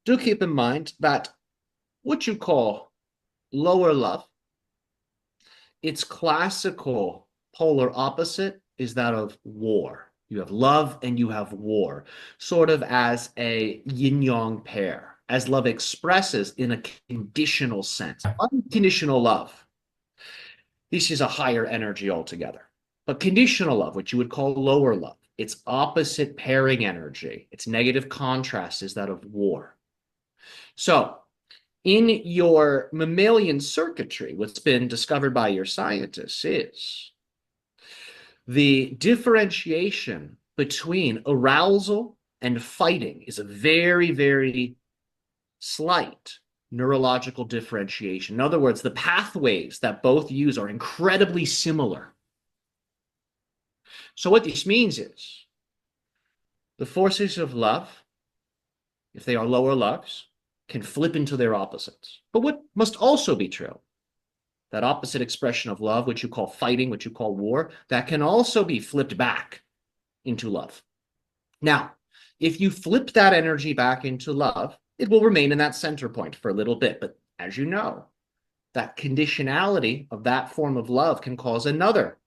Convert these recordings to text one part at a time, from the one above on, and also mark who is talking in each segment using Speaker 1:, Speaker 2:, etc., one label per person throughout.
Speaker 1: do keep in mind that what you call lower love, its classical polar opposite is that of war. You have love and you have war, sort of as a yin-yang pair, as love expresses in a conditional sense. Unconditional love, this is a higher energy altogether. But conditional love, which you would call lower love, its opposite pairing energy, its negative contrast is that of war. So in your mammalian circuitry, what's been discovered by your scientists is the differentiation between arousal and fighting is a very, very slight neurological differentiation. In other words, the pathways that both use are incredibly similar. So what this means is the forces of love, if they are lower loves, can flip into their opposites. But what must also be true, that opposite expression of love, which you call fighting, which you call war, that can also be flipped back into love. Now, if you flip that energy back into love, it will remain in that center point for a little bit. But as you know, that conditionality of that form of love can cause another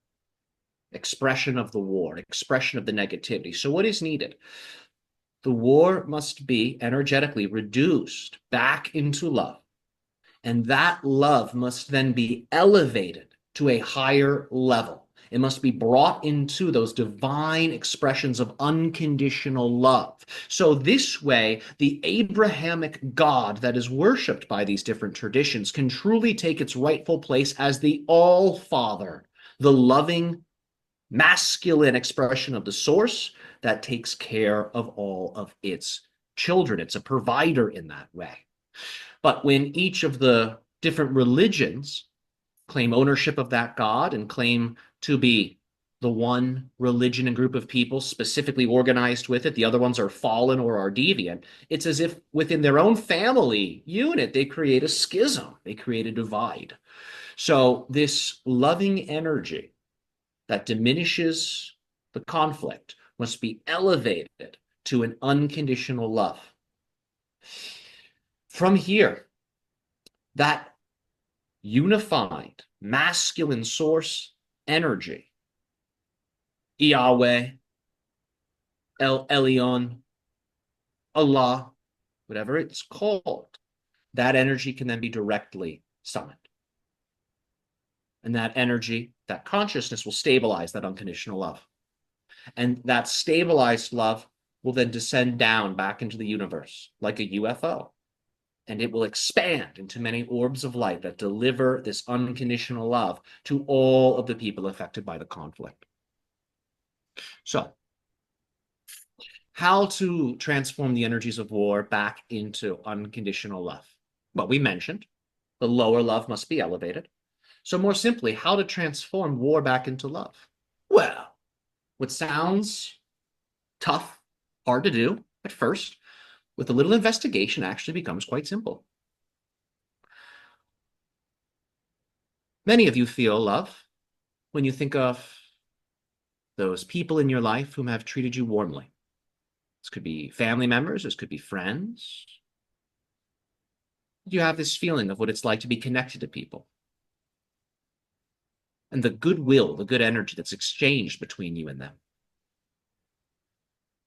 Speaker 1: expression of the war, expression of the negativity. So what is needed? The war must be energetically reduced back into love. And that love must then be elevated to a higher level. It must be brought into those divine expressions of unconditional love. So this way, the Abrahamic God that is worshipped by these different traditions can truly take its rightful place as the All-Father, the loving, masculine expression of the source that takes care of all of its children. It's a provider in that way. But when each of the different religions claim ownership of that God and claim to be the one religion and group of people specifically organized with it, the other ones are fallen or are deviant, it's as if within their own family unit, they create a schism, they create a divide. So this loving energy that diminishes the conflict must be elevated to an unconditional love. From here, that unified masculine source energy, Yahweh, Ellison, Allah, whatever it's called, that energy can then be directly summoned. And that energy, that consciousness will stabilize that unconditional love. And that stabilized love will then descend down back into the universe like a UFO. And it will expand into many orbs of light that deliver this unconditional love to all of the people affected by the conflict. So, how to transform the energies of war back into unconditional love? Well, we mentioned the lower love must be elevated. So more simply, how to transform war back into love? Well, what sounds tough, hard to do at first, with a little investigation actually becomes quite simple. Many of you feel love when you think of those people in your life whom have treated you warmly. This could be family members, this could be friends. You have this feeling of what it's like to be connected to people. And the goodwill, the good energy that's exchanged between you and them.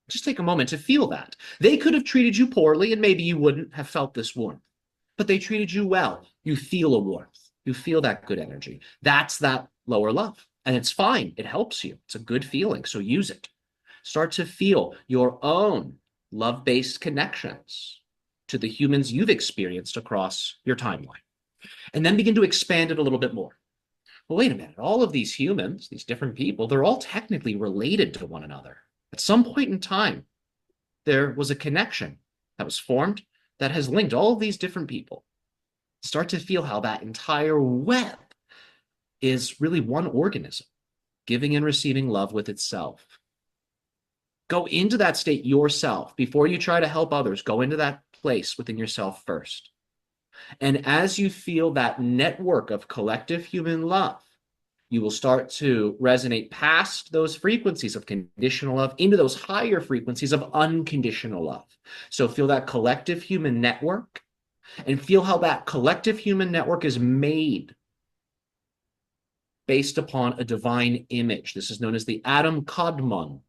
Speaker 1: Just take a moment to feel that. They could have treated you poorly and maybe you wouldn't have felt this warmth, but they treated you well. You feel a warmth. You feel that good energy. That's that lower love. And it's fine. It helps you. It's a good feeling. So use it. Start to feel your own love-based connections to the humans you've experienced across your timeline. And then begin to expand it a little bit more. Well, wait a minute. All of these humans, these different people, they're all technically related to one another. At some point in time, there was a connection that was formed that has linked all of these different people. Start to feel how that entire web is really one organism, giving and receiving love with itself. Go into that state yourself. Before you try to help others, go into that place within yourself first. And as you feel that network of collective human love you will start to resonate past those frequencies of conditional love into those higher frequencies of unconditional love. So feel that collective human network and feel how that collective human network is made based upon a divine image. This is known as the Adam Kadmon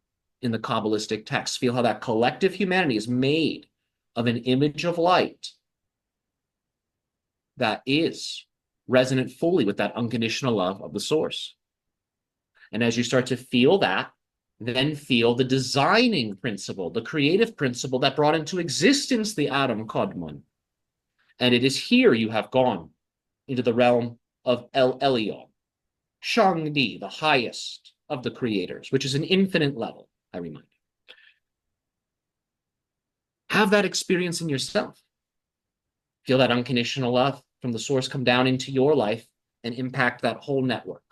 Speaker 1: in the Kabbalistic text. Feel how that collective humanity is made of an image of light that is resonant fully with that unconditional love of the source. And as you start to feel that, then feel the designing principle, the creative principle that brought into existence the Adam Kadmon. And it is here you have gone into the realm of El Elyon, Shangdi, the highest of the creators, which is an infinite level, I remind you. Have that experience in yourself. Feel that unconditional love from the source come down into your life and impact that whole network.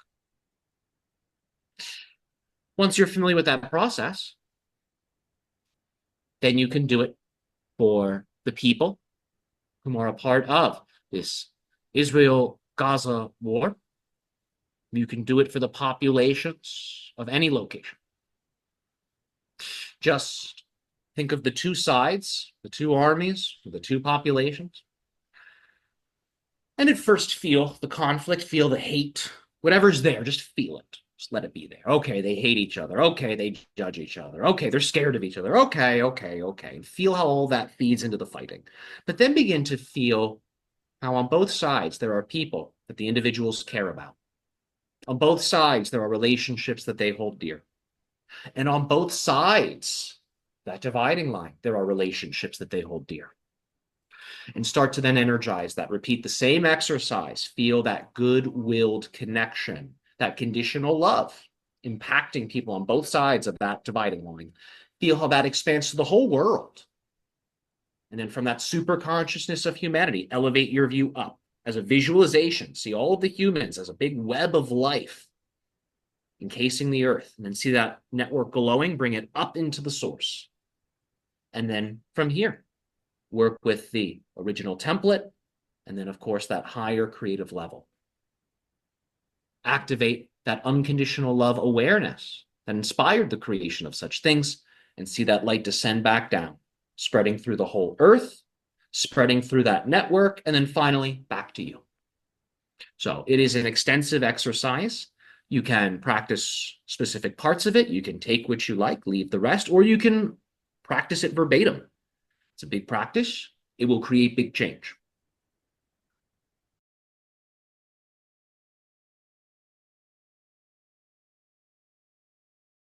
Speaker 1: Once you're familiar with that process, then you can do it for the people who are a part of this Israel-Gaza war. You can do it for the populations of any location. Just think of the two sides, the two armies, the two populations. And at first feel the conflict, feel the hate, whatever's there, just feel it. Just let it be there. Okay, they hate each other. Okay, they judge each other. Okay, they're scared of each other. Okay. And feel how all that feeds into the fighting. But then begin to feel how on both sides there are people that the individuals care about. On both sides, there are relationships that they hold dear. And on both sides, that dividing line, there are relationships that they hold dear. And start to then energize that. Repeat the same exercise. Feel that good-willed connection, that conditional love, impacting people on both sides of that dividing line. Feel how that expands to the whole world. And then from that super consciousness of humanity, elevate your view up as a visualization. See all of the humans as a big web of life encasing the earth. And then see that network glowing, bring it up into the source. And then from here, work with the original template, and then, of course, that higher creative level. Activate that unconditional love awareness that inspired the creation of such things, and see that light descend back down, spreading through the whole earth, spreading through that network, and then finally back to you. So it is an extensive exercise. You can practice specific parts of it. You can take what you like, leave the rest, or you can practice it verbatim. It's a big practice. It will create big change.